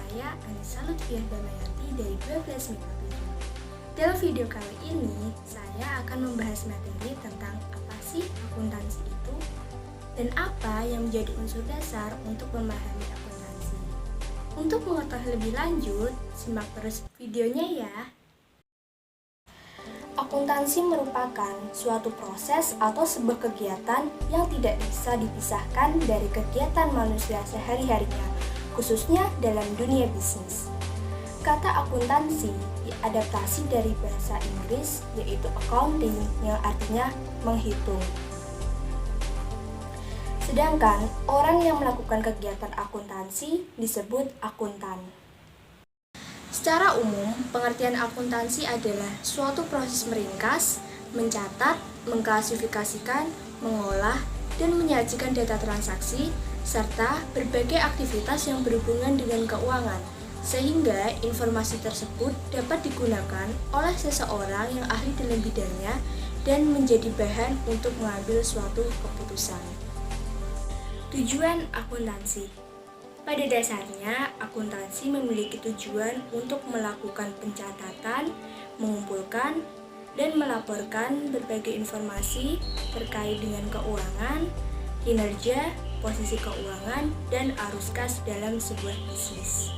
saya Anissa Lutfiah Damayanti dari 12 MIPA 7. Dalam video kali ini, saya akan membahas materi tentang apa sih akuntansi itu dan apa yang menjadi unsur dasar untuk memahami akuntansi. Untuk mengetahui lebih lanjut, simak terus videonya ya. Akuntansi merupakan suatu proses atau sebuah kegiatan yang tidak bisa dipisahkan dari kegiatan manusia sehari-harinya, khususnya dalam dunia bisnis. Kata akuntansi diadaptasi dari bahasa Inggris yaitu accounting yang artinya menghitung. Sedangkan orang yang melakukan kegiatan akuntansi disebut akuntan. Secara umum, pengertian akuntansi adalah suatu proses meringkas, mencatat, mengklasifikasikan, mengolah, dan menyajikan data transaksi, serta berbagai aktivitas yang berhubungan dengan keuangan, sehingga informasi tersebut dapat digunakan oleh seseorang yang ahli dalam bidangnya dan menjadi bahan untuk mengambil suatu keputusan. Tujuan akuntansi. Pada dasarnya, akuntansi memiliki tujuan untuk melakukan pencatatan, mengumpulkan, dan melaporkan berbagai informasi terkait dengan keuangan, kinerja, posisi keuangan, dan arus kas dalam sebuah bisnis.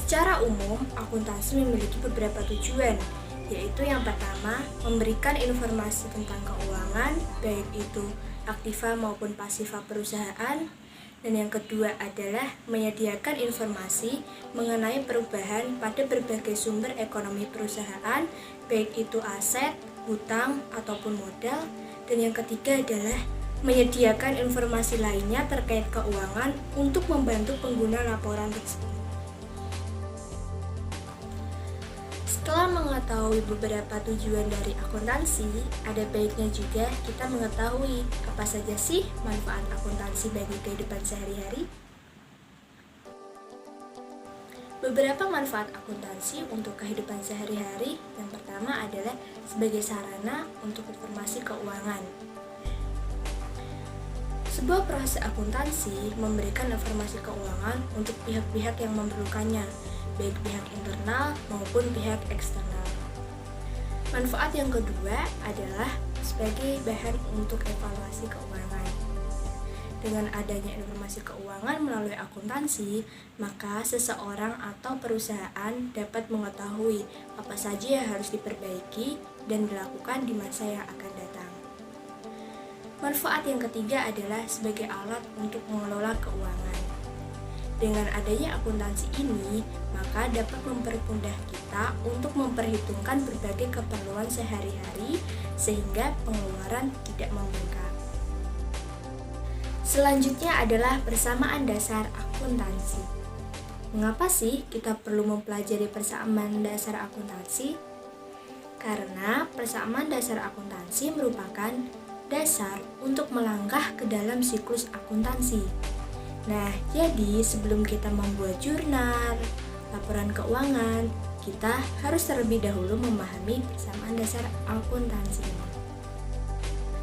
Secara umum, akuntansi memiliki beberapa tujuan, yaitu yang pertama, memberikan informasi tentang keuangan, baik itu aktiva maupun pasiva perusahaan. Dan yang kedua adalah menyediakan informasi mengenai perubahan pada berbagai sumber ekonomi perusahaan, baik itu aset, hutang, ataupun modal. Dan yang ketiga adalah menyediakan informasi lainnya terkait keuangan untuk membantu pengguna laporan tersebut. Setelah mengetahui beberapa tujuan dari akuntansi, ada baiknya juga kita mengetahui apa saja sih manfaat akuntansi bagi kehidupan sehari-hari. Beberapa manfaat akuntansi untuk kehidupan sehari-hari, yang pertama adalah sebagai sarana untuk informasi keuangan. Sebuah proses akuntansi memberikan informasi keuangan untuk pihak-pihak yang memerlukannya, baik pihak internal maupun pihak eksternal. Manfaat yang kedua adalah sebagai bahan untuk evaluasi keuangan. Dengan adanya informasi keuangan melalui akuntansi, maka seseorang atau perusahaan dapat mengetahui apa saja yang harus diperbaiki dan dilakukan di masa yang akan datang. Manfaat yang ketiga adalah sebagai alat untuk mengelola keuangan. Dengan adanya akuntansi ini, maka dapat mempermudah kita untuk memperhitungkan berbagai keperluan sehari-hari sehingga pengeluaran tidak membengkak. Selanjutnya adalah persamaan dasar akuntansi. Mengapa sih kita perlu mempelajari persamaan dasar akuntansi? Karena persamaan dasar akuntansi merupakan dasar untuk melangkah ke dalam siklus akuntansi. Nah, jadi sebelum kita membuat jurnal, laporan keuangan, kita harus terlebih dahulu memahami persamaan dasar akuntansi.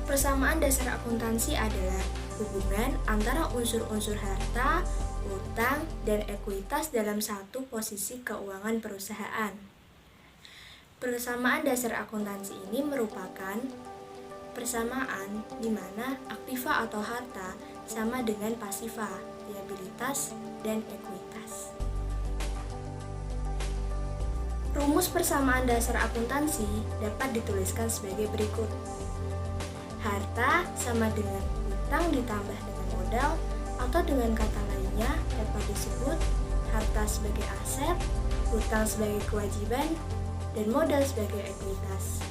Persamaan dasar akuntansi adalah hubungan antara unsur-unsur harta, utang, dan ekuitas dalam satu posisi keuangan perusahaan. Persamaan dasar akuntansi ini merupakan persamaan di mana aktiva atau harta sama dengan pasiva, liabilitas, dan ekuitas. Rumus persamaan dasar akuntansi dapat dituliskan sebagai berikut. Harta sama dengan utang ditambah dengan modal, atau dengan kata lainnya dapat disebut harta sebagai aset, utang sebagai kewajiban, dan modal sebagai ekuitas.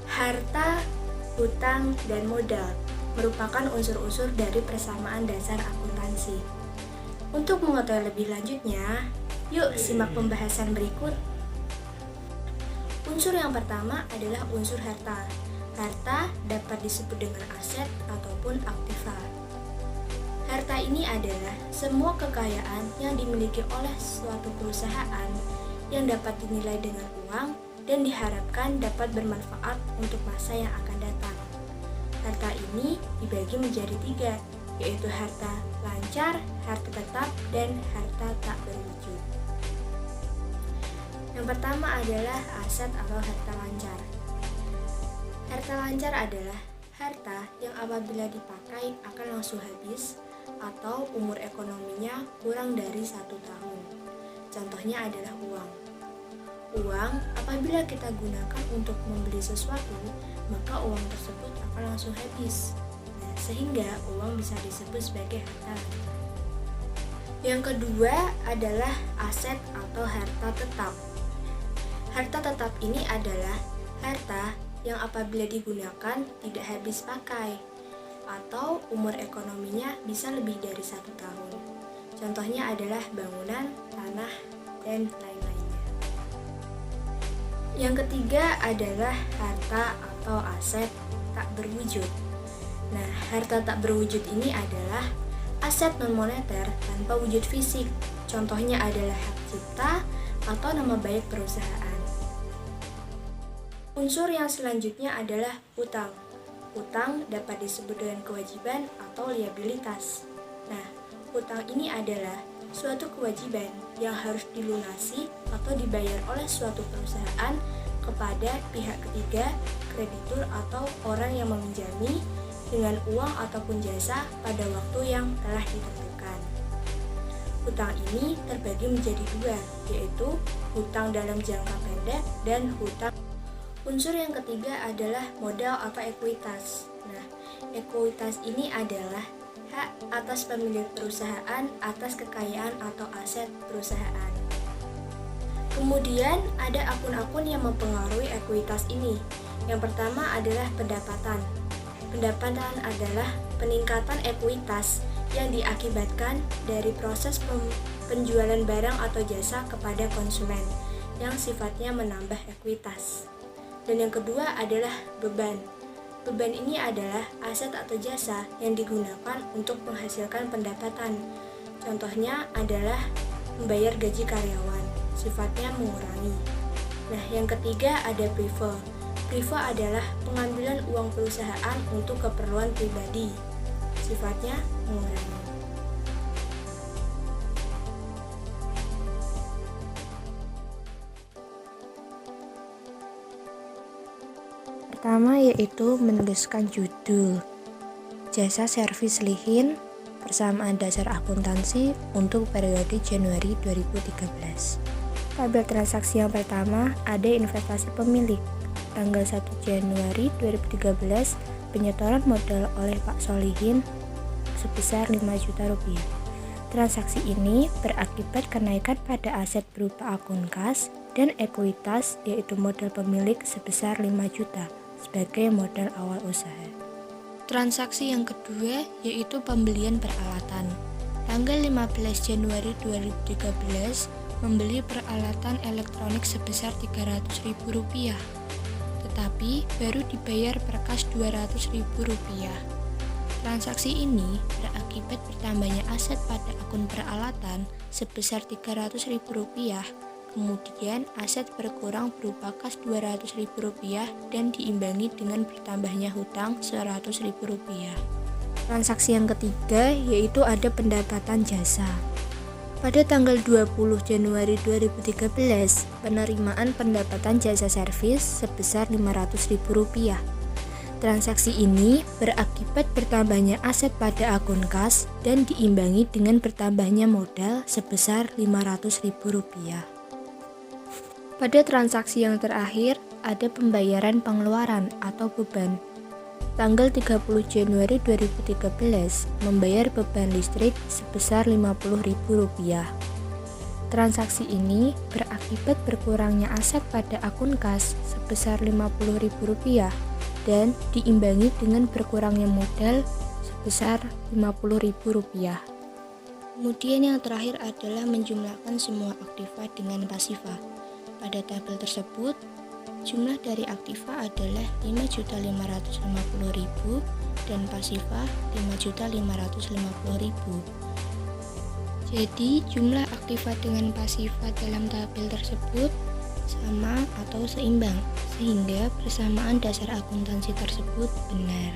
Harta, hutang, dan modal merupakan unsur-unsur dari persamaan dasar akuntansi. Untuk mengetahui lebih lanjutnya, yuk simak pembahasan berikut. Unsur yang pertama adalah unsur harta. Harta dapat disebut dengan aset ataupun aktiva. Harta ini adalah semua kekayaan yang dimiliki oleh suatu perusahaan yang dapat dinilai dengan uang dan diharapkan dapat bermanfaat untuk masa yang akan datang. Harta ini dibagi menjadi 3, yaitu harta lancar, harta tetap, dan harta tak berwujud. Yang pertama adalah aset atau harta lancar. Harta lancar adalah harta yang apabila dipakai akan langsung habis atau umur ekonominya kurang dari 1 tahun. Contohnya adalah uang. Uang apabila kita gunakan untuk membeli sesuatu, maka uang tersebut akan langsung habis. Nah, sehingga uang bisa disebut sebagai harta lancar. Yang kedua adalah aset atau harta tetap. Harta tetap ini adalah harta yang apabila digunakan tidak habis pakai atau umur ekonominya bisa lebih dari 1 tahun. Contohnya adalah bangunan, tanah, dan lain-lainnya. Yang ketiga adalah harta atau aset tak berwujud. Nah, harta tak berwujud ini adalah aset non-moneter tanpa wujud fisik. Contohnya adalah hak cipta atau nama baik perusahaan. Unsur yang selanjutnya adalah hutang. Hutang dapat disebut dengan kewajiban atau liabilitas. Nah, hutang ini adalah suatu kewajiban yang harus dilunasi atau dibayar oleh suatu perusahaan kepada pihak ketiga, kreditur atau orang yang meminjami dengan uang ataupun jasa pada waktu yang telah ditentukan. Hutang ini terbagi menjadi 2, yaitu hutang dalam jangka pendek dan hutang. Unsur yang ketiga adalah modal atau ekuitas. Nah, ekuitas ini adalah hak atas pemilik perusahaan atas kekayaan atau aset perusahaan. Kemudian ada akun-akun yang mempengaruhi ekuitas ini. Yang pertama adalah pendapatan. Pendapatan adalah peningkatan ekuitas yang diakibatkan dari proses penjualan barang atau jasa kepada konsumen yang sifatnya menambah ekuitas. Dan yang kedua adalah beban. Beban ini adalah aset atau jasa yang digunakan untuk menghasilkan pendapatan. Contohnya adalah membayar gaji karyawan, sifatnya mengurangi. Nah, yang ketiga ada prive. Prive adalah pengambilan uang perusahaan untuk keperluan pribadi, sifatnya mengurangi. Pertama yaitu menuliskan judul, jasa servis lihin, persamaan dasar akuntansi untuk periode Januari 2013. Tabel transaksi yang pertama ada investasi pemilik. Tanggal 1 Januari 2013 penyetoran modal oleh Pak Solihin sebesar 5 juta rupiah. Transaksi ini berakibat kenaikan pada aset berupa akun kas dan ekuitas yaitu modal pemilik sebesar 5 juta sebagai modal awal usaha. Transaksi yang kedua yaitu pembelian peralatan. Tanggal 15 Januari 2013 membeli peralatan elektronik sebesar Rp300.000, tetapi baru dibayar per kas Rp200.000. Transaksi ini berakibat bertambahnya aset pada akun peralatan sebesar Rp300.000, kemudian aset berkurang berupa kas Rp200.000 dan diimbangi dengan bertambahnya hutang Rp100.000. Transaksi yang ketiga yaitu ada pendapatan jasa. Pada tanggal 20 Januari 2013, penerimaan pendapatan jasa servis sebesar Rp500.000. Transaksi ini berakibat bertambahnya aset pada akun kas dan diimbangi dengan bertambahnya modal sebesar Rp500.000. Pada transaksi yang terakhir, ada pembayaran pengeluaran atau beban. Tanggal 30 Januari 2013, membayar beban listrik sebesar Rp50.000. Transaksi ini berakibat berkurangnya aset pada akun kas sebesar Rp50.000 dan diimbangi dengan berkurangnya modal sebesar Rp50.000. Kemudian yang terakhir adalah menjumlahkan semua aktiva dengan pasiva. Pada tabel tersebut, jumlah dari aktiva adalah Rp5.550.000 dan pasiva Rp5.550.000. Jadi, jumlah aktiva dengan pasiva dalam tabel tersebut sama atau seimbang, sehingga persamaan dasar akuntansi tersebut benar.